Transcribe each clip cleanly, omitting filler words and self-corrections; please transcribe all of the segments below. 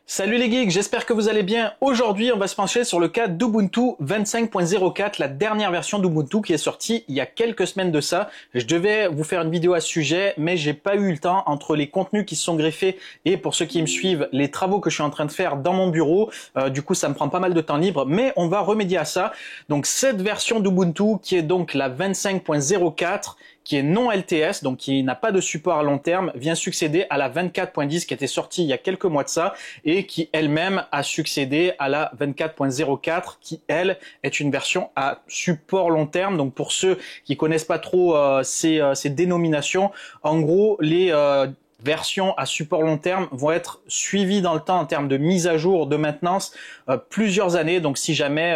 Salut les geeks, j'espère que vous allez bien. Aujourd'hui, on va se pencher sur le cas d'Ubuntu 25.04, la dernière version d'Ubuntu qui est sortie il y a quelques semaines de ça. Je devais vous faire une vidéo à ce sujet, mais j'ai pas eu le temps entre les contenus qui se sont greffés et pour ceux qui me suivent, les travaux que je suis en train de faire dans mon bureau. Du coup, ça me prend pas mal de temps libre, mais on va remédier à ça. Donc cette version d'Ubuntu qui est donc la 25.04, qui est non LTS, donc qui n'a pas de support à long terme, vient succéder à la 24.10 qui était sortie il y a quelques mois de ça et qui elle-même a succédé à la 24.04 qui, elle, est une version à support long terme. Donc pour ceux qui connaissent pas trop ces dénominations, en gros, les versions à support long terme vont être suivies dans le temps en termes de mise à jour, de maintenance, plusieurs années. Donc si jamais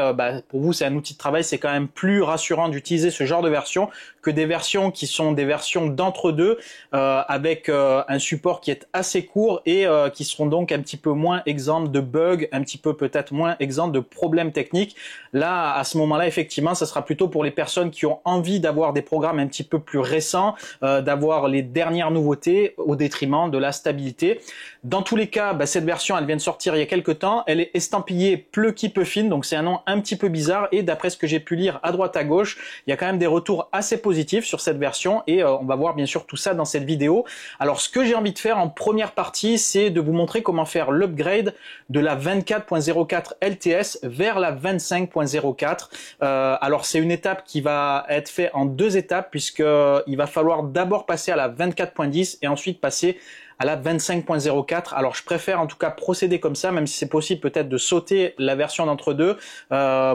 pour vous c'est un outil de travail, c'est quand même plus rassurant d'utiliser ce genre de version que des versions qui sont des versions d'entre-deux avec un support qui est assez court et qui seront donc un petit peu moins exemptes de bugs, un petit peu peut-être moins exemptes de problèmes techniques. Là, à ce moment-là, effectivement, ça sera plutôt pour les personnes qui ont envie d'avoir des programmes un petit peu plus récents, d'avoir les dernières nouveautés au détriment de la stabilité. Dans tous les cas, cette version, elle vient de sortir il y a quelques temps. Elle est estampillée Plucky Puffin, donc c'est un nom un petit peu bizarre. Et d'après ce que j'ai pu lire à droite à gauche, il y a quand même des retours assez positifs sur cette version. Et on va voir bien sûr tout ça dans cette vidéo. Alors, ce que j'ai envie de faire en première partie, c'est de vous montrer comment faire l'upgrade de la 24.04 LTS vers la 25.04. Alors, c'est une étape qui va être faite en deux étapes puisque il va falloir d'abord passer à la 24.10 et ensuite passer à la 25.04. Alors je préfère en tout cas procéder comme ça, même si c'est possible peut-être de sauter la version d'entre-deux.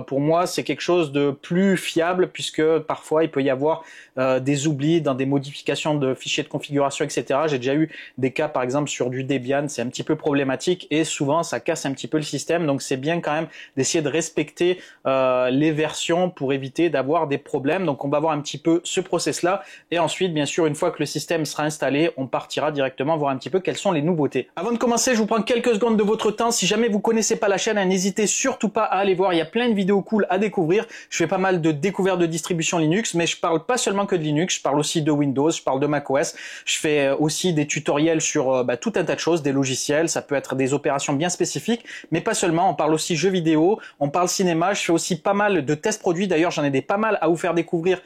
Pour moi, c'est quelque chose de plus fiable puisque parfois il peut y avoir des oublis dans des modifications de fichiers de configuration, etc. J'ai déjà eu des cas par exemple sur du Debian, c'est un petit peu problématique et souvent ça casse un petit peu le système. Donc c'est bien quand même d'essayer de respecter les versions pour éviter d'avoir des problèmes. Donc on va voir un petit peu ce process-là et ensuite bien sûr une fois que le système sera installé, on partira directement voir un petit peu quelles sont les nouveautés. Avant de commencer, je vous prends quelques secondes de votre temps. Si jamais vous connaissez pas la chaîne, n'hésitez surtout pas à aller voir. Il y a plein de vidéos cool à découvrir. Je fais pas mal de découvertes de distribution Linux, mais je parle pas seulement que de Linux. Je parle aussi de Windows, je parle de macOS. Je fais aussi des tutoriels sur tout un tas de choses, des logiciels. Ça peut être des opérations bien spécifiques, mais pas seulement. On parle aussi jeux vidéo, on parle cinéma. Je fais aussi pas mal de tests produits. D'ailleurs, j'en ai des pas mal à vous faire découvrir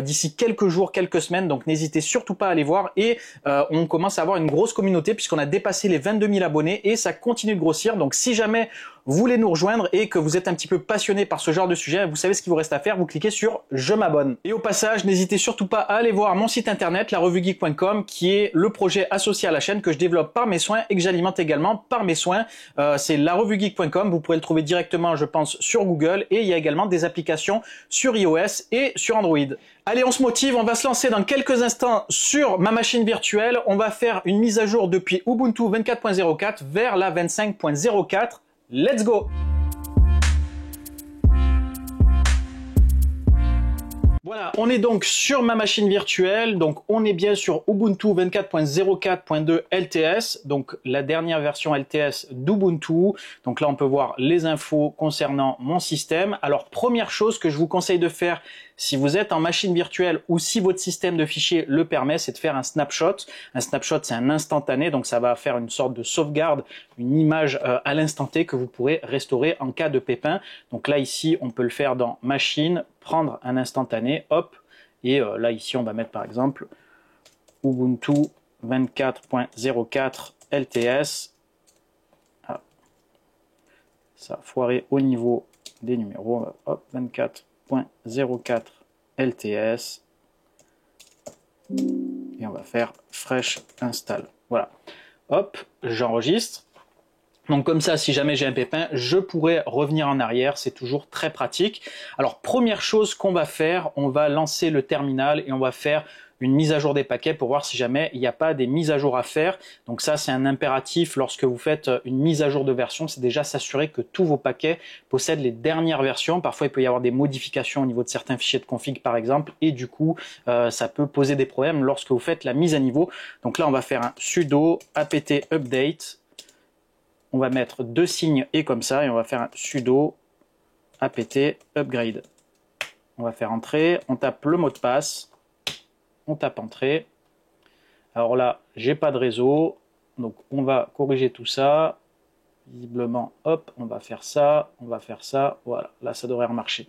d'ici quelques jours, quelques semaines. Donc n'hésitez surtout pas à aller voir. Et on commence à avoir une grosse communauté puisqu'on a dépassé les 22 000 abonnés et ça continue de grossir. Donc si jamais vous voulez nous rejoindre et que vous êtes un petit peu passionné par ce genre de sujet, vous savez ce qu'il vous reste à faire, vous cliquez sur je m'abonne. Et au passage, n'hésitez surtout pas à aller voir mon site internet larevuegeek.com qui est le projet associé à la chaîne que je développe par mes soins et que j'alimente également par mes soins. C'est larevuegeek.com, vous pourrez le trouver directement je pense sur Google et il y a également des applications sur iOS et sur Android. Allez, on se motive, on va se lancer dans quelques instants sur ma machine virtuelle. On va faire une mise à jour depuis Ubuntu 24.04 vers la 25.04. Let's go! Voilà, on est donc sur ma machine virtuelle, donc on est bien sur Ubuntu 24.04.2 LTS, donc la dernière version LTS d'Ubuntu. Donc là, on peut voir les infos concernant mon système. Alors, première chose que je vous conseille de faire si vous êtes en machine virtuelle ou si votre système de fichiers le permet, c'est de faire un snapshot. Un snapshot, c'est un instantané, donc ça va faire une sorte de sauvegarde, une image à l'instant T que vous pourrez restaurer en cas de pépin. Donc là, ici, on peut le faire dans Machine, prendre un instantané, hop, et là, ici, on va mettre par exemple Ubuntu 24.04 LTS. Ah, ça a foiré au niveau des numéros, hop, 24.04 LTS et on va faire fresh install. Voilà, hop, j'enregistre. Donc comme ça, si jamais j'ai un pépin, je pourrais revenir en arrière, c'est toujours très pratique. Alors première chose qu'on va faire, on va lancer le terminal et on va faire une mise à jour des paquets pour voir si jamais il n'y a pas des mises à jour à faire. Donc ça, c'est un impératif lorsque vous faites une mise à jour de version, c'est déjà s'assurer que tous vos paquets possèdent les dernières versions. Parfois, il peut y avoir des modifications au niveau de certains fichiers de config, par exemple, et du coup, ça peut poser des problèmes lorsque vous faites la mise à niveau. Donc là, on va faire un sudo apt update. On va mettre deux signes et comme ça, et on va faire un sudo apt upgrade. On va faire entrer, on tape le mot de passe, on tape entrée. Alors là, j'ai pas de réseau, donc on va corriger tout ça. visiblement, hop, on va faire ça, voilà, là ça devrait remarcher.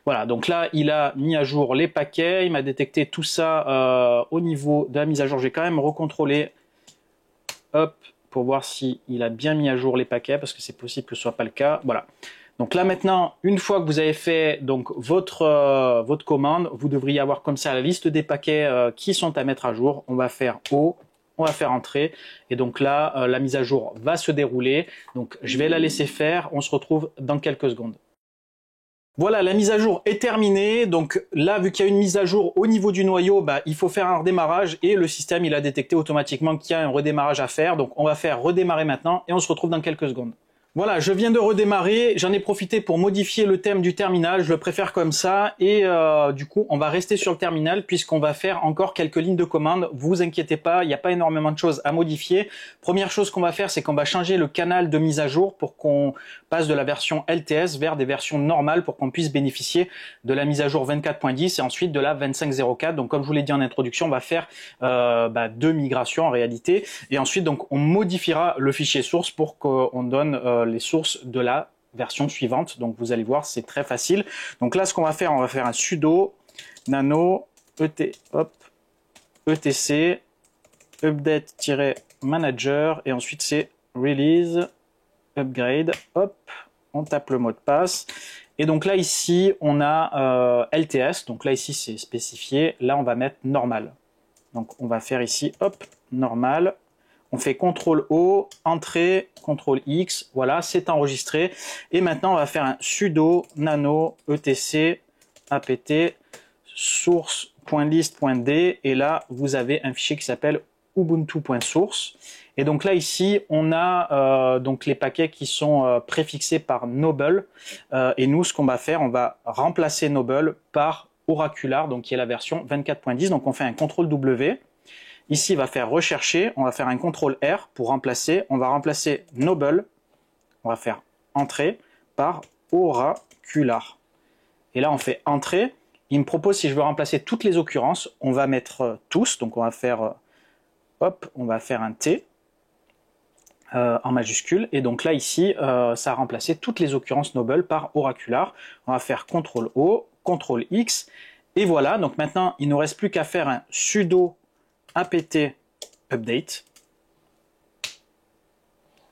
Voilà, donc là il a mis à jour les paquets, il m'a détecté tout ça au niveau de la mise à jour. J'ai quand même recontrôlé, hop, pour voir si il a bien mis à jour les paquets, parce que c'est possible que ce soit pas le cas. Voilà. Donc là maintenant, une fois que vous avez fait donc votre commande, vous devriez avoir comme ça la liste des paquets qui sont à mettre à jour. On va faire O, on va faire entrer, et donc là la mise à jour va se dérouler. Donc je vais la laisser faire, on se retrouve dans quelques secondes. Voilà, la mise à jour est terminée. Donc là, vu qu'il y a une mise à jour au niveau du noyau, il faut faire un redémarrage et le système il a détecté automatiquement qu'il y a un redémarrage à faire. Donc on va faire redémarrer maintenant et on se retrouve dans quelques secondes. Voilà, je viens de redémarrer, j'en ai profité pour modifier le thème du terminal, je le préfère comme ça, et du coup on va rester sur le terminal puisqu'on va faire encore quelques lignes de commande. Vous inquiétez pas, il n'y a pas énormément de choses à modifier. Première chose qu'on va faire, c'est qu'on va changer le canal de mise à jour pour qu'on passe de la version LTS vers des versions normales pour qu'on puisse bénéficier de la mise à jour 24.10 et ensuite de la 25.04. Donc comme je vous l'ai dit en introduction, on va faire deux migrations en réalité, et ensuite donc on modifiera le fichier source pour qu'on donne les sources de la version suivante. Donc vous allez voir, c'est très facile. Donc là, ce qu'on va faire, on va faire un sudo nano etc update-manager et ensuite c'est release upgrade. Hop, on tape le mot de passe. Et donc là ici on a LTS. Donc là ici c'est spécifié. Là on va mettre normal. Donc on va faire ici hop normal. On fait CTRL-O, entrée, CTRL-X, voilà, c'est enregistré. Et maintenant, on va faire un sudo nano etc apt source.list.d. Et là, vous avez un fichier qui s'appelle ubuntu.source. Et donc là, ici, on a donc les paquets qui sont préfixés par Noble. Et nous, ce qu'on va faire, on va remplacer Noble par Oracular, donc qui est la version 24.10. Donc on fait un CTRL-W. Ici, il va faire rechercher, on va faire un CTRL-R pour remplacer. On va remplacer Noble, on va faire entrer par Oracular. Et là, on fait entrer. Il me propose si je veux remplacer toutes les occurrences. On va mettre tous, donc on va faire, hop, on va faire un T en majuscule. Et donc là, ici, ça a remplacé toutes les occurrences Noble par Oracular. On va faire CTRL-O, CTRL-X. Et voilà, donc maintenant, il ne nous reste plus qu'à faire un sudo apt update.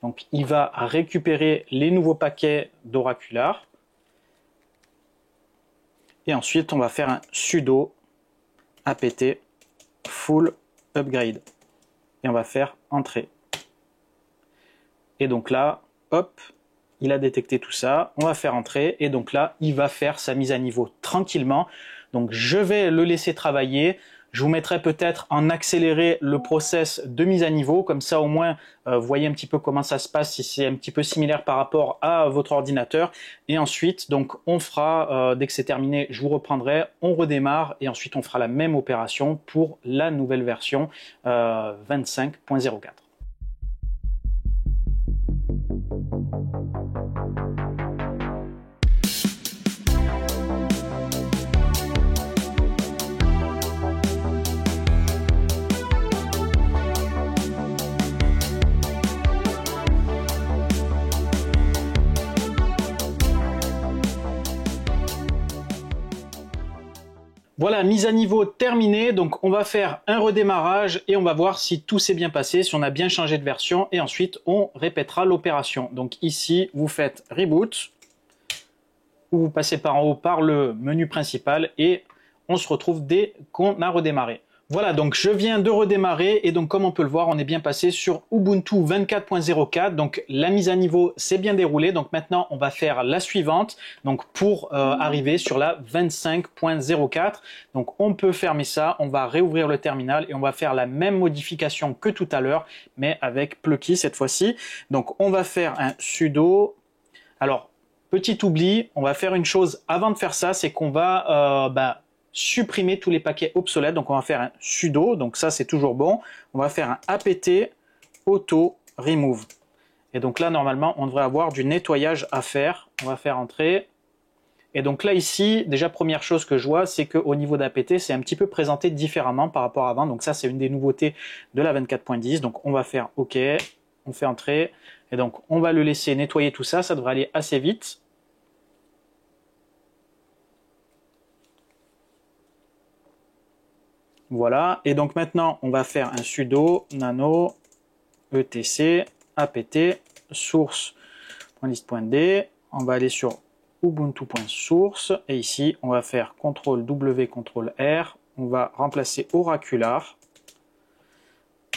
Donc il va récupérer les nouveaux paquets d'Oracular. Et ensuite on va faire un sudo apt full upgrade. Et on va faire entrer. Et donc là, hop, il a détecté tout ça. On va faire entrer. Et donc là, il va faire sa mise à niveau tranquillement. Donc je vais le laisser travailler. Je vous mettrai peut-être en accéléré le process de mise à niveau, comme ça au moins vous voyez un petit peu comment ça se passe, si c'est un petit peu similaire par rapport à votre ordinateur. Et ensuite, donc on fera, dès que c'est terminé, je vous reprendrai, on redémarre et ensuite on fera la même opération pour la nouvelle version 25.04. Voilà, mise à niveau terminée, donc on va faire un redémarrage et on va voir si tout s'est bien passé, si on a bien changé de version et ensuite on répétera l'opération. Donc ici, vous faites Reboot, ou vous passez par en haut par le menu principal et on se retrouve dès qu'on a redémarré. Voilà, donc je viens de redémarrer et donc comme on peut le voir, on est bien passé sur Ubuntu 24.04. Donc la mise à niveau s'est bien déroulée. Donc maintenant, on va faire la suivante. Donc pour arriver sur la 25.04. Donc on peut fermer ça. On va réouvrir le terminal et on va faire la même modification que tout à l'heure, mais avec Plucky cette fois-ci. Donc on va faire un sudo. Alors petit oubli, on va faire une chose avant de faire ça, c'est qu'on va supprimer tous les paquets obsolètes. Donc on va faire un sudo, donc ça c'est toujours bon. On va faire un apt auto remove. Et donc là normalement on devrait avoir du nettoyage à faire. On va faire entrer. Et donc là ici, déjà première chose que je vois, c'est qu'au niveau d'APT, c'est un petit peu présenté différemment par rapport à avant. Donc ça c'est une des nouveautés de la 24.10. Donc on va faire OK, on fait entrer. Et donc, on va le laisser nettoyer tout ça, ça devrait aller assez vite. Voilà, et donc maintenant, on va faire un sudo nano etc apt source.list.d. On va aller sur ubuntu.source et ici, on va faire CTRL-W, CTRL-R. On va remplacer oracular,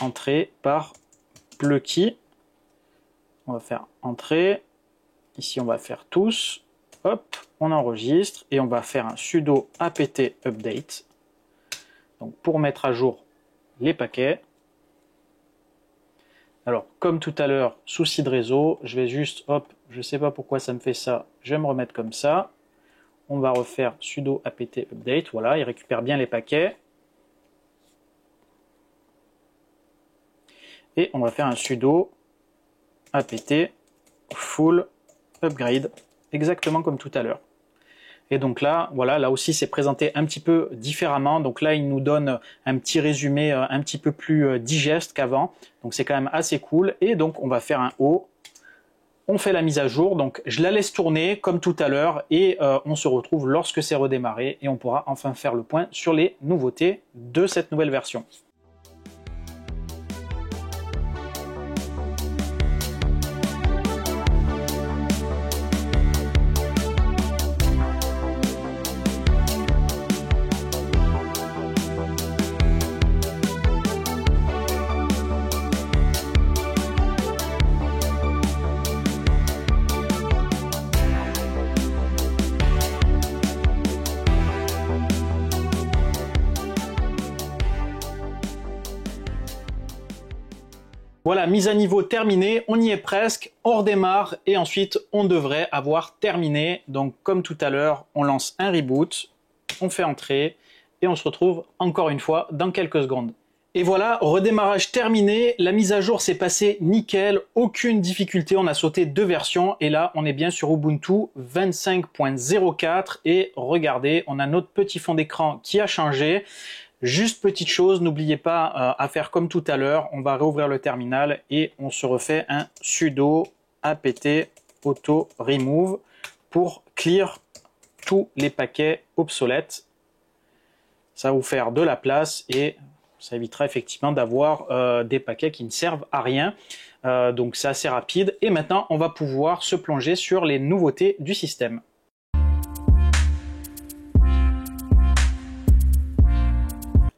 entrée par plucky. On va faire entrée. Ici, on va faire tous. Hop, on enregistre et on va faire un sudo apt update. Donc pour mettre à jour les paquets. Alors comme tout à l'heure, souci de réseau, je vais juste, hop, je ne sais pas pourquoi ça me fait ça, je vais me remettre comme ça. On va refaire sudo apt update, voilà, il récupère bien les paquets. Et on va faire un sudo apt full upgrade, exactement comme tout à l'heure. Et donc là, voilà, là aussi c'est présenté un petit peu différemment. Donc là, il nous donne un petit résumé un petit peu plus digeste qu'avant. Donc c'est quand même assez cool. Et donc on va faire un O. On fait la mise à jour. Donc je la laisse tourner comme tout à l'heure et on se retrouve lorsque c'est redémarré et on pourra enfin faire le point sur les nouveautés de cette nouvelle version. Voilà, mise à niveau terminée, on y est presque, on redémarre et ensuite on devrait avoir terminé. Donc comme tout à l'heure, on lance un reboot, on fait entrer et on se retrouve encore une fois dans quelques secondes. Et voilà, redémarrage terminé, la mise à jour s'est passée nickel, aucune difficulté, on a sauté 2 versions et là on est bien sur Ubuntu 25.04 et regardez, on a notre petit fond d'écran qui a changé. Juste petite chose, n'oubliez pas à faire comme tout à l'heure, on va réouvrir le terminal et on se refait un sudo apt auto remove pour clear tous les paquets obsolètes. Ça va vous faire de la place et ça évitera effectivement d'avoir des paquets qui ne servent à rien. Donc c'est assez rapide et maintenant on va pouvoir se plonger sur les nouveautés du système.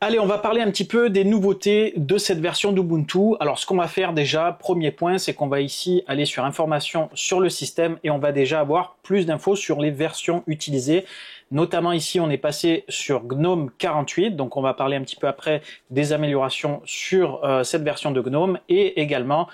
Allez, on va parler un petit peu des nouveautés de cette version d'Ubuntu. Alors, ce qu'on va faire déjà, premier point, c'est qu'on va ici aller sur informations sur le système et on va déjà avoir plus d'infos sur les versions utilisées. Notamment ici, on est passé sur GNOME 48, donc on va parler un petit peu après des améliorations sur cette version de GNOME et également,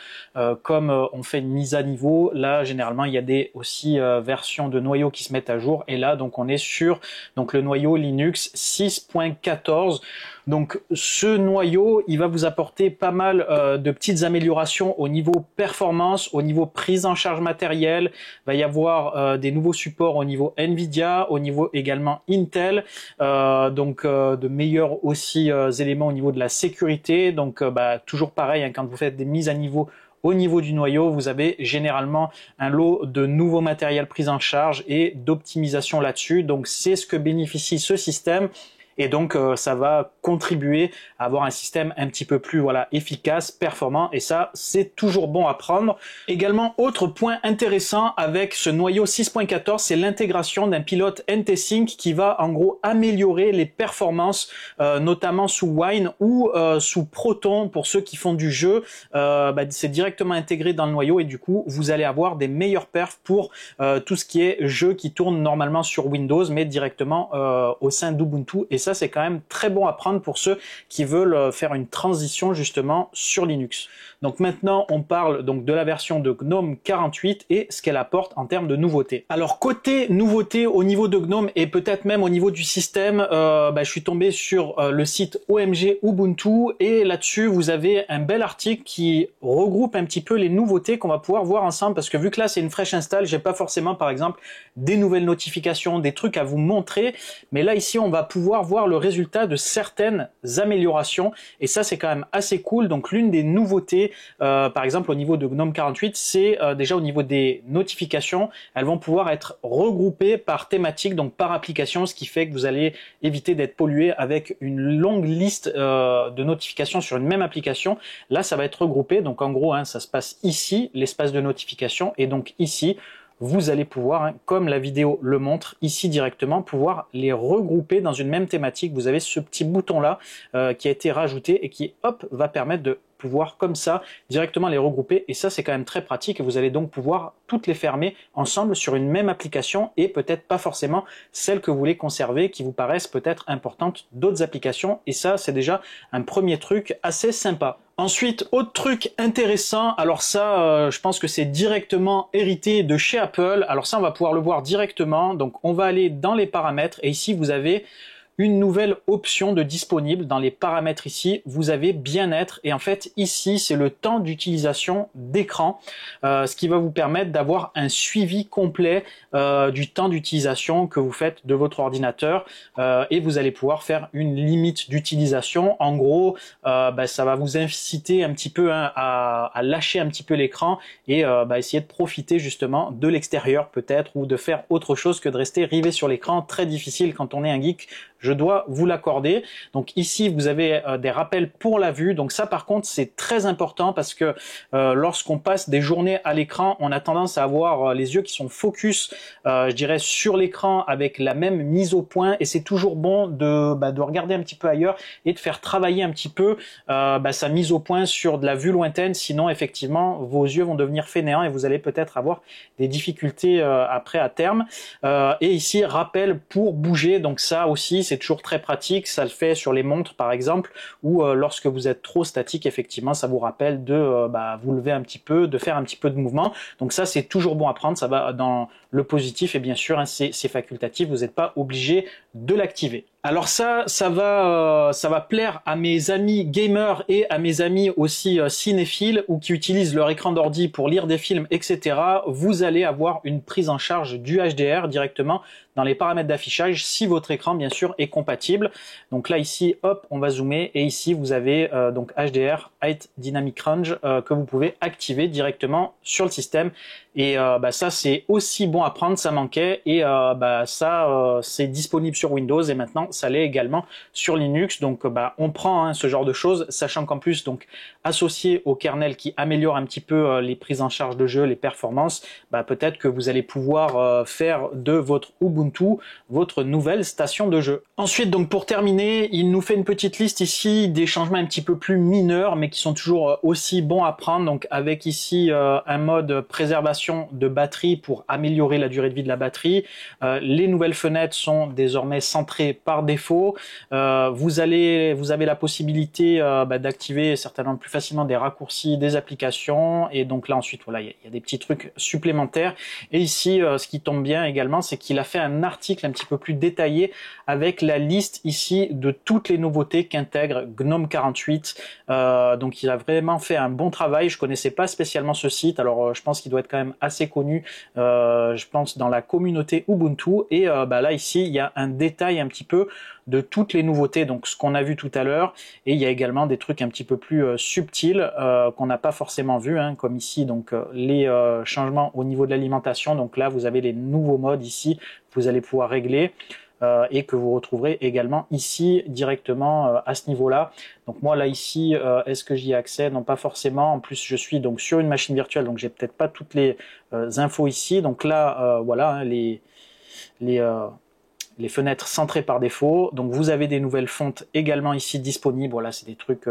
comme on fait une mise à niveau, là généralement il y a des aussi versions de noyaux qui se mettent à jour et là donc on est sur donc le noyau Linux 6.14. Donc ce noyau, il va vous apporter pas mal de petites améliorations au niveau performance, au niveau prise en charge matérielle. Il va y avoir des nouveaux supports au niveau Nvidia, au niveau également Intel, de meilleurs aussi éléments au niveau de la sécurité. Donc toujours pareil, hein, quand vous faites des mises à niveau au niveau du noyau, vous avez généralement un lot de nouveaux matériels pris en charge et d'optimisation là-dessus. Donc c'est ce que bénéficie ce système. Et donc ça va contribuer à avoir un système un petit peu plus efficace, performant et ça c'est toujours bon à prendre. Également autre point intéressant avec ce noyau 6.14, c'est l'intégration d'un pilote NT-Sync qui va en gros améliorer les performances notamment sous Wine ou sous Proton pour ceux qui font du jeu. C'est directement intégré dans le noyau et du coup vous allez avoir des meilleurs perfs pour tout ce qui est jeu qui tourne normalement sur Windows mais directement au sein d'Ubuntu et ça c'est quand même très bon à prendre pour ceux qui veulent faire une transition justement sur Linux. Donc maintenant on parle donc de la version de GNOME 48 et ce qu'elle apporte en termes de nouveautés. Alors côté nouveautés au niveau de GNOME et peut-être même au niveau du système, je suis tombé sur le site OMG Ubuntu et là-dessus vous avez un bel article qui regroupe un petit peu les nouveautés qu'on va pouvoir voir ensemble parce que vu que là c'est une fraîche install, j'ai pas forcément par exemple des nouvelles notifications, des trucs à vous montrer, mais là ici on va pouvoir voir voir le résultat de certaines améliorations et ça c'est quand même assez cool. Donc l'une des nouveautés par exemple au niveau de GNOME 48, c'est déjà au niveau des notifications, elles vont pouvoir être regroupées par thématique, donc par application, ce qui fait que vous allez éviter d'être pollué avec une longue liste de notifications sur une même application. Là ça va être regroupé, donc en gros ça se passe ici, l'espace de notification, et donc ici vous allez pouvoir, comme la vidéo le montre, ici directement, pouvoir les regrouper dans une même thématique. Vous avez ce petit bouton-là qui a été rajouté et qui, hop, va permettre de pouvoir, comme ça, directement les regrouper. Et ça, c'est quand même très pratique. Et vous allez donc pouvoir toutes les fermer ensemble sur une même application et peut-être pas forcément celles que vous voulez conserver, qui vous paraissent peut-être importantes d'autres applications. Et ça, c'est déjà un premier truc assez sympa. Ensuite, autre truc intéressant, alors ça, je pense que c'est directement hérité de chez Apple. Alors ça, on va pouvoir le voir directement. Donc, on va aller dans les paramètres et ici, vous avez une nouvelle option de disponible. Dans les paramètres ici, vous avez bien-être et en fait ici c'est le temps d'utilisation d'écran, ce qui va vous permettre d'avoir un suivi complet du temps d'utilisation que vous faites de votre ordinateur et vous allez pouvoir faire une limite d'utilisation. En gros, ça va vous inciter un petit peu à lâcher un petit peu l'écran et essayer de profiter justement de l'extérieur peut-être ou de faire autre chose que de rester rivé sur l'écran. Très difficile quand on est un geek, je dois vous l'accorder. Donc ici, vous avez des rappels pour la vue. Donc ça, par contre, c'est très important parce que lorsqu'on passe des journées à l'écran, on a tendance à avoir les yeux qui sont focus, je dirais, sur l'écran avec la même mise au point. Et c'est toujours bon de regarder un petit peu ailleurs et de faire travailler un petit peu sa mise au point sur de la vue lointaine. Sinon, effectivement, vos yeux vont devenir fainéants et vous allez peut-être avoir des difficultés après à terme. Et ici, rappel pour bouger. Donc ça aussi, c'est toujours très pratique, ça le fait sur les montres par exemple, ou lorsque vous êtes trop statique, effectivement, ça vous rappelle de vous lever un petit peu, de faire un petit peu de mouvement. Donc ça, c'est toujours bon à prendre, ça va dans le positif et bien sûr, c'est facultatif, vous n'êtes pas obligé de l'activer. Alors ça va plaire à mes amis gamers et à mes amis aussi cinéphiles ou qui utilisent leur écran d'ordi pour lire des films, etc. Vous allez avoir une prise en charge du HDR directement dans les paramètres d'affichage si votre écran bien sûr est compatible. Donc là ici, hop, on va zoomer et ici vous avez donc HDR, Height Dynamic Range que vous pouvez activer directement sur le système. Et ça c'est aussi bon à prendre, ça manquait et c'est disponible sur Windows et maintenant ça l'est également sur Linux. Donc on prend ce genre de choses, sachant qu'en plus donc associé au kernel qui améliore un petit peu les prises en charge de jeu, les performances, peut-être que vous allez pouvoir faire de votre Ubuntu votre nouvelle station de jeu. Ensuite, donc pour terminer, il nous fait une petite liste ici des changements un petit peu plus mineurs, mais qui sont toujours aussi bons à prendre. Donc avec ici un mode préservation de batterie pour améliorer la durée de vie de la batterie. Les nouvelles fenêtres sont désormais centrées par défaut. Vous avez la possibilité d'activer certainement plus facilement des raccourcis, des applications. Et donc là ensuite, voilà, il y a des petits trucs supplémentaires. Et ici, ce qui tombe bien également, c'est qu'il a fait un article un petit peu plus détaillé avec la liste ici de toutes les nouveautés qu'intègre GNOME 48. Donc il a vraiment fait un bon travail. Je connaissais pas spécialement ce site, alors je pense qu'il doit être quand même assez connu, je pense dans la communauté Ubuntu. Et là ici il y a un détail un petit peu de toutes les nouveautés, donc ce qu'on a vu tout à l'heure, et il y a également des trucs un petit peu plus subtils qu'on n'a pas forcément vu, comme ici donc les changements au niveau de l'alimentation. Donc là vous avez les nouveaux modes ici, vous allez pouvoir régler et que vous retrouverez également ici directement à ce niveau-là. Donc moi là ici, est-ce que j'y ai accès? Non, pas forcément. En plus je suis donc sur une machine virtuelle, donc j'ai peut-être pas toutes les infos ici. Donc là voilà les fenêtres centrées par défaut. Donc vous avez des nouvelles fontes également ici disponibles. Voilà, c'est des trucs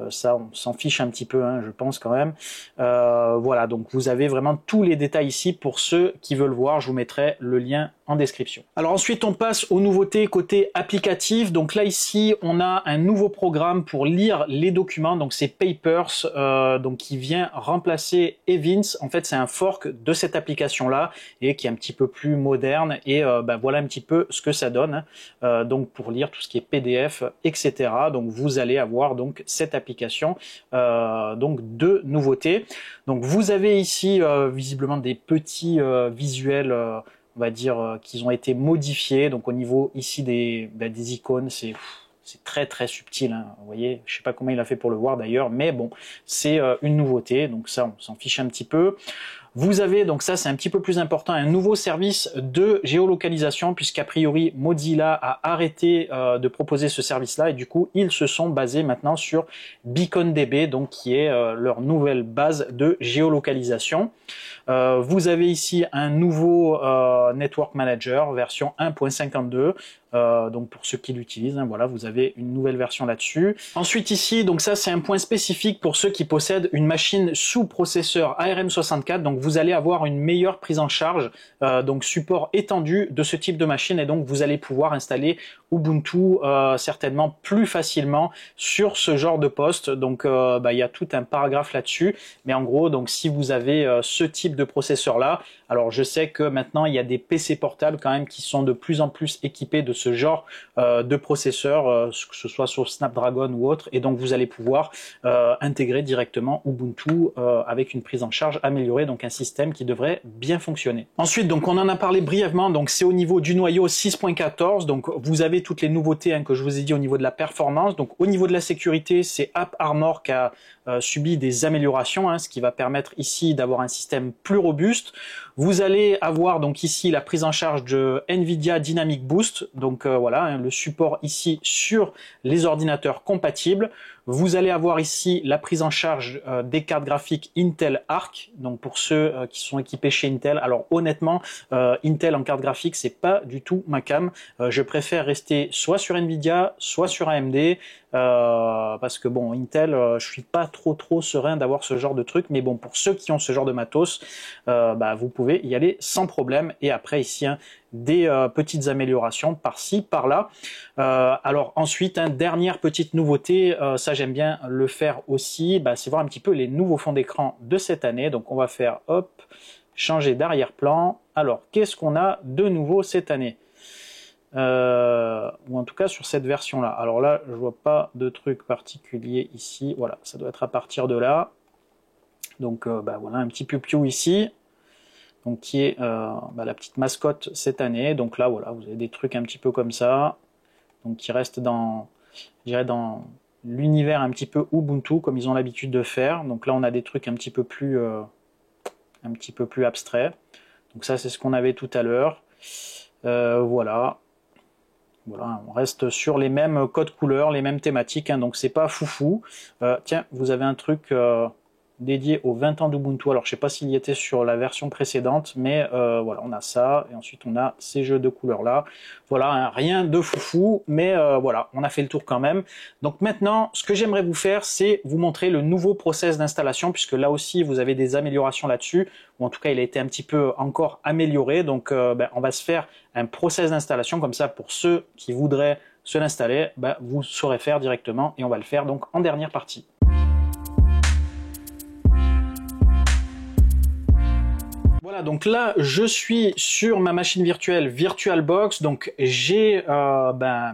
ça on s'en fiche un petit peu, je pense quand même. Voilà, donc vous avez vraiment tous les détails ici pour ceux qui veulent voir. Je vous mettrai le lien en description. Alors ensuite on passe aux nouveautés côté applicatif. Donc là ici on a un nouveau programme pour lire les documents, donc c'est Papers, donc qui vient remplacer Evans. En fait c'est un fork de cette application là et qui est un petit peu plus moderne et voilà un petit peu ce que ça donne, donc pour lire tout ce qui est PDF, etc. Donc vous allez avoir donc cette application, donc de nouveautés. Donc vous avez ici visiblement des petits visuels on va dire, qu'ils ont été modifiés. Donc au niveau ici des icônes, c'est très très subtil, hein. Vous voyez, je sais pas comment il a fait pour le voir d'ailleurs, mais bon, c'est une nouveauté, donc ça on s'en fiche un petit peu. Vous avez, donc ça c'est un petit peu plus important, un nouveau service de géolocalisation, puisqu'a priori Mozilla a arrêté de proposer ce service-là, et du coup ils se sont basés maintenant sur BeaconDB, donc qui est leur nouvelle base de géolocalisation. Vous avez ici un nouveau Network Manager version 1.52. Donc pour ceux qui l'utilisent, hein, voilà, vous avez une nouvelle version là-dessus. Ensuite ici, donc ça c'est un point spécifique pour ceux qui possèdent une machine sous processeur ARM64. Donc vous allez avoir une meilleure prise en charge, donc support étendu de ce type de machine, et donc vous allez pouvoir installer Ubuntu certainement plus facilement sur ce genre de poste. Donc il y a tout un paragraphe là-dessus, mais en gros, donc si vous avez ce type de processeur là, alors je sais que maintenant il y a des PC portables quand même qui sont de plus en plus équipés de ce genre de processeur, que ce soit sur Snapdragon ou autre, et donc vous allez pouvoir intégrer directement Ubuntu avec une prise en charge améliorée, donc un système qui devrait bien fonctionner. Ensuite, donc on en a parlé brièvement, donc c'est au niveau du noyau 6.14, donc vous avez toutes les nouveautés, hein, que je vous ai dit au niveau de la performance. Donc au niveau de la sécurité, c'est AppArmor qui a subi des améliorations, hein, ce qui va permettre ici d'avoir un système plus robuste. Vous allez avoir donc ici la prise en charge de NVIDIA Dynamic Boost, donc voilà, hein, le support ici sur les ordinateurs compatibles. Vous allez avoir ici la prise en charge des cartes graphiques Intel Arc, donc pour ceux qui sont équipés chez Intel. Alors honnêtement, Intel en carte graphique, c'est pas du tout ma cam. Je préfère rester soit sur Nvidia, soit sur AMD, parce que bon, Intel, je suis pas trop serein d'avoir ce genre de truc, mais bon, pour ceux qui ont ce genre de matos, vous pouvez y aller sans problème. Et après ici, hein, des petites améliorations par-ci, par-là. Alors ensuite, hein, dernière petite nouveauté, ça j'aime bien le faire aussi, c'est voir un petit peu les nouveaux fonds d'écran de cette année. Donc on va faire, hop, changer d'arrière-plan. Alors, qu'est-ce qu'on a de nouveau cette année, ou en tout cas sur cette version-là. Alors là, je vois pas de truc particulier ici. Voilà, ça doit être à partir de là. Donc voilà, un petit piou-piou ici, donc qui est la petite mascotte cette année. Donc là, voilà, vous avez des trucs un petit peu comme ça, donc qui restent dans, je dirais, dans l'univers un petit peu Ubuntu, comme ils ont l'habitude de faire. Donc là, on a des trucs un petit peu plus abstraits. Donc ça, c'est ce qu'on avait tout à l'heure. Voilà, on reste sur les mêmes codes couleurs, les mêmes thématiques, hein, donc c'est pas foufou. Tiens, vous avez un truc dédié aux 20 ans d'Ubuntu. Alors je sais pas s'il y était sur la version précédente, mais voilà, on a ça, et ensuite on a ces jeux de couleurs là. Voilà, hein, rien de foufou, mais voilà, on a fait le tour quand même. Donc maintenant, ce que j'aimerais vous faire, c'est vous montrer le nouveau process d'installation, puisque là aussi vous avez des améliorations là-dessus, ou en tout cas il a été un petit peu encore amélioré. Donc on va se faire un process d'installation, comme ça pour ceux qui voudraient se l'installer, vous saurez faire directement, et on va le faire donc en dernière partie. Voilà, donc là je suis sur ma machine virtuelle VirtualBox, donc j'ai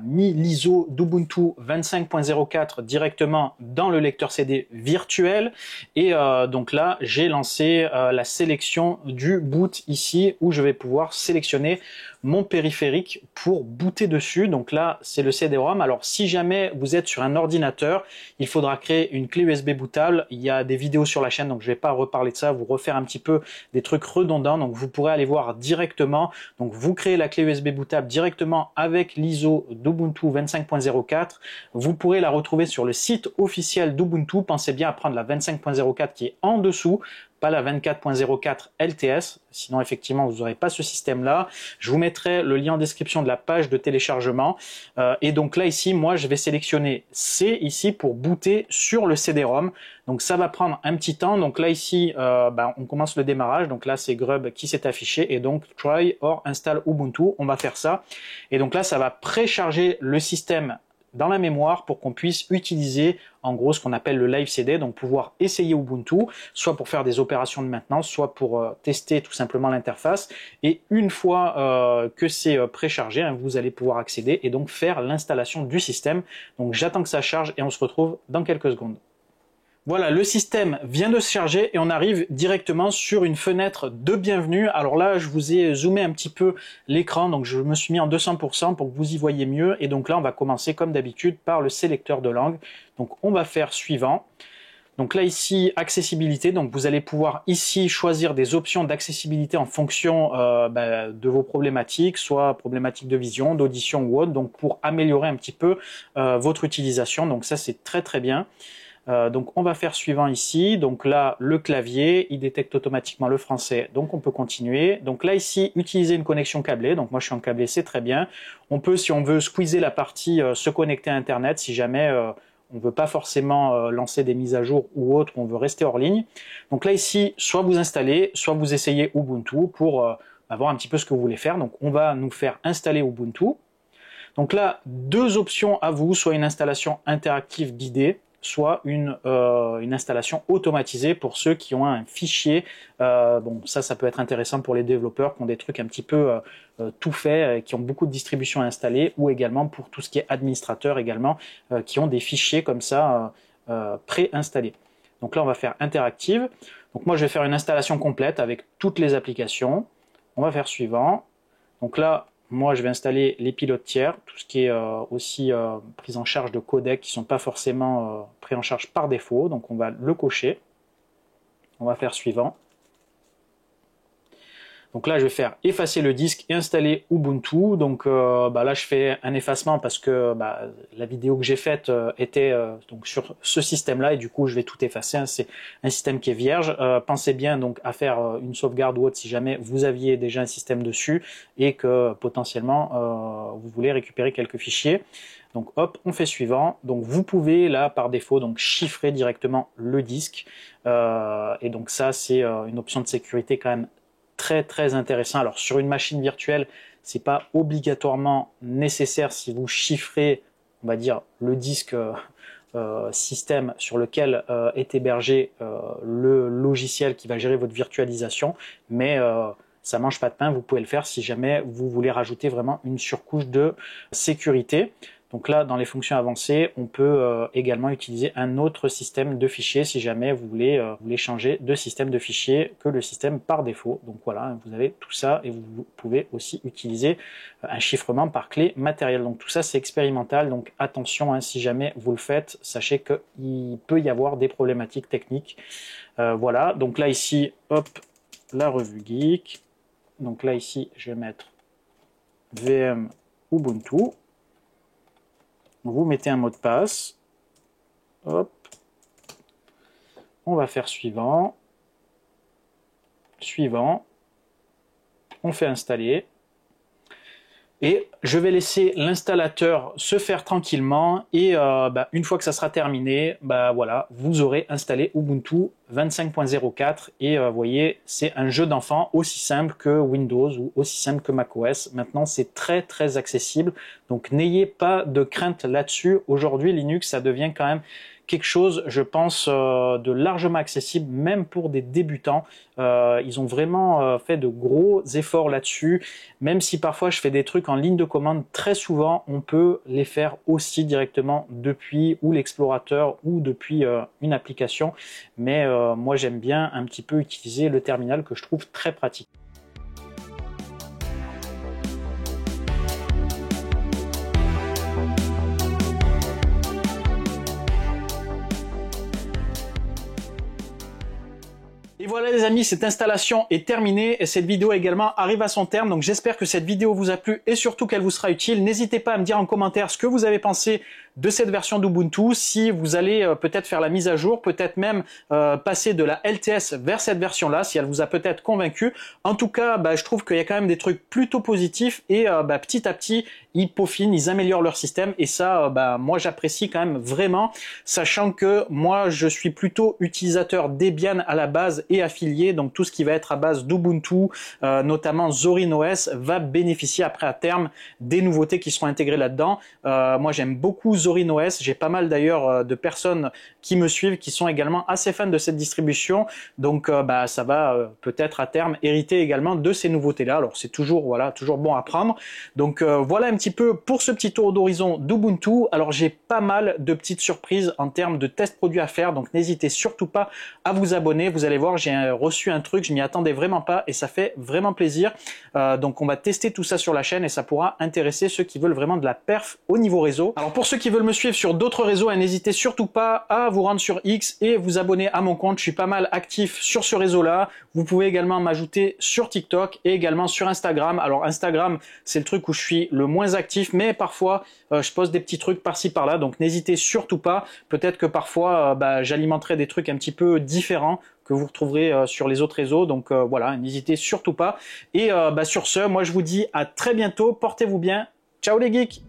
mis l'ISO d'Ubuntu 25.04 directement dans le lecteur CD virtuel, et donc là j'ai lancé la sélection du boot ici, où je vais pouvoir sélectionner mon périphérique pour booter dessus. Donc là c'est le CD-ROM. Alors si jamais vous êtes sur un ordinateur, il faudra créer une clé USB bootable. Il y a des vidéos sur la chaîne, donc je vais pas reparler de ça, vous refaire un petit peu des trucs redondants, donc vous pourrez aller voir directement. Donc vous créez la clé USB bootable directement avec l'ISO d'Ubuntu 25.04. vous pourrez la retrouver sur le site officiel d'Ubuntu. Pensez bien à prendre la 25.04 qui est en dessous, pas la 24.04 LTS, sinon effectivement vous n'aurez pas ce système là. Je vous mettrai le lien en description de la page de téléchargement, et donc là ici moi je vais sélectionner C ici pour booter sur le CD-ROM. Donc ça va prendre un petit temps. Donc là ici on commence le démarrage, donc là c'est Grub qui s'est affiché, et donc try or install Ubuntu, on va faire ça, et donc là ça va précharger le système dans la mémoire pour qu'on puisse utiliser en gros ce qu'on appelle le live CD, donc pouvoir essayer Ubuntu, soit pour faire des opérations de maintenance, soit pour tester tout simplement l'interface. Et une fois que c'est préchargé, hein, vous allez pouvoir accéder et donc faire l'installation du système. Donc j'attends que ça charge et on se retrouve dans quelques secondes. Voilà, le système vient de se charger et on arrive directement sur une fenêtre de bienvenue. Alors là, je vous ai zoomé un petit peu l'écran, donc je me suis mis en 200% pour que vous y voyez mieux. Et donc là, on va commencer comme d'habitude par le sélecteur de langue. Donc on va faire suivant. Donc là ici, accessibilité, donc vous allez pouvoir ici choisir des options d'accessibilité en fonction de vos problématiques, soit problématiques de vision, d'audition ou autre, donc pour améliorer un petit peu votre utilisation. Donc ça c'est très très bien. Donc on va faire suivant ici, donc là le clavier, il détecte automatiquement le français, donc on peut continuer. Donc là ici, utiliser une connexion câblée, donc moi je suis en câblé, c'est très bien. On peut, si on veut squeezer la partie se connecter à internet, si jamais on ne veut pas forcément lancer des mises à jour ou autre, on veut rester hors ligne. Donc là ici, soit vous installez, soit vous essayez Ubuntu pour voir un petit peu ce que vous voulez faire. Donc on va nous faire installer Ubuntu. Donc là, deux options à vous, soit une installation interactive guidée, soit une installation automatisée pour ceux qui ont un fichier. Bon, ça peut être intéressant pour les développeurs qui ont des trucs un petit peu tout faits, qui ont beaucoup de distributions installées, ou également pour tout ce qui est administrateur également, qui ont des fichiers comme ça préinstallés. Donc là, on va faire interactive. Donc moi, je vais faire une installation complète avec toutes les applications. On va faire suivant. Donc là, moi, je vais installer les pilotes tiers, tout ce qui est aussi prise en charge de codecs qui ne sont pas forcément pris en charge par défaut. Donc, on va le cocher. On va faire suivant. Donc là, je vais faire effacer le disque et installer Ubuntu. Donc là, je fais un effacement parce que la vidéo que j'ai faite était donc sur ce système-là et du coup, je vais tout effacer. Hein. C'est un système qui est vierge. Pensez bien donc à faire une sauvegarde ou autre si jamais vous aviez déjà un système dessus et que potentiellement vous voulez récupérer quelques fichiers. Donc hop, on fait suivant. Donc vous pouvez là par défaut donc chiffrer directement le disque et donc ça c'est une option de sécurité quand même très très intéressant. Alors sur une machine virtuelle, c'est pas obligatoirement nécessaire si vous chiffrez, on va dire, le disque système sur lequel est hébergé le logiciel qui va gérer votre virtualisation, mais ça mange pas de pain, vous pouvez le faire si jamais vous voulez rajouter vraiment une surcouche de sécurité. Donc là, dans les fonctions avancées, on peut également utiliser un autre système de fichiers si jamais vous voulez changer de système de fichiers que le système par défaut. Donc voilà, vous avez tout ça et vous pouvez aussi utiliser un chiffrement par clé matérielle. Donc tout ça, c'est expérimental. Donc attention, hein, si jamais vous le faites, sachez qu'il peut y avoir des problématiques techniques. Voilà, donc là ici, hop, la revue geek. Donc là ici, je vais mettre VM Ubuntu. Vous mettez un mot de passe, hop, on va faire suivant, on fait installer, et je vais laisser l'installateur se faire tranquillement, et une fois que ça sera terminé, voilà, vous aurez installé Ubuntu 25.04, et vous voyez, c'est un jeu d'enfant aussi simple que Windows ou aussi simple que macOS. Maintenant, c'est très très accessible, donc n'ayez pas de crainte là-dessus. Aujourd'hui, Linux, ça devient quand même quelque chose, je pense, de largement accessible, même pour des débutants. Ils ont vraiment fait de gros efforts là-dessus, même si parfois je fais des trucs en ligne de commande, très souvent on peut les faire aussi directement depuis ou l'explorateur ou depuis une application, mais moi j'aime bien un petit peu utiliser le terminal que je trouve très pratique. Et voilà les amis, cette installation est terminée et cette vidéo également arrive à son terme. Donc j'espère que cette vidéo vous a plu et surtout qu'elle vous sera utile. N'hésitez pas à me dire en commentaire ce que vous avez pensé de cette version d'Ubuntu, si vous allez peut-être faire la mise à jour, peut-être même passer de la LTS vers cette version-là, si elle vous a peut-être convaincu. En tout cas, je trouve qu'il y a quand même des trucs plutôt positifs et petit à petit, ils peaufinent, ils améliorent leur système et ça, moi j'apprécie quand même vraiment, sachant que moi je suis plutôt utilisateur Debian à la base et affiliés, donc tout ce qui va être à base d'Ubuntu, notamment Zorin OS, va bénéficier après à terme des nouveautés qui seront intégrées là-dedans. Moi j'aime beaucoup Zorin OS, j'ai pas mal d'ailleurs de personnes qui me suivent qui sont également assez fans de cette distribution, donc ça va peut-être à terme hériter également de ces nouveautés-là. Alors c'est toujours voilà, toujours bon à prendre. Donc voilà un petit peu pour ce petit tour d'horizon d'Ubuntu. Alors j'ai pas mal de petites surprises en termes de tests produits à faire, donc n'hésitez surtout pas à vous abonner. Vous allez voir, j'ai reçu un truc, je m'y attendais vraiment pas et ça fait vraiment plaisir. Donc on va tester tout ça sur la chaîne et ça pourra intéresser ceux qui veulent vraiment de la perf au niveau réseau. Alors pour ceux qui veulent me suivre sur d'autres réseaux, n'hésitez surtout pas à vous rendre sur X et vous abonner à mon compte. Je suis pas mal actif sur ce réseau-là. Vous pouvez également m'ajouter sur TikTok et également sur Instagram. Alors Instagram, c'est le truc où je suis le moins actif, mais parfois je poste des petits trucs par-ci par-là, donc n'hésitez surtout pas. Peut-être que parfois j'alimenterai des trucs un petit peu différents que vous retrouverez sur les autres réseaux, donc voilà, n'hésitez surtout pas. Et sur ce, moi je vous dis à très bientôt, portez-vous bien, ciao les geeks.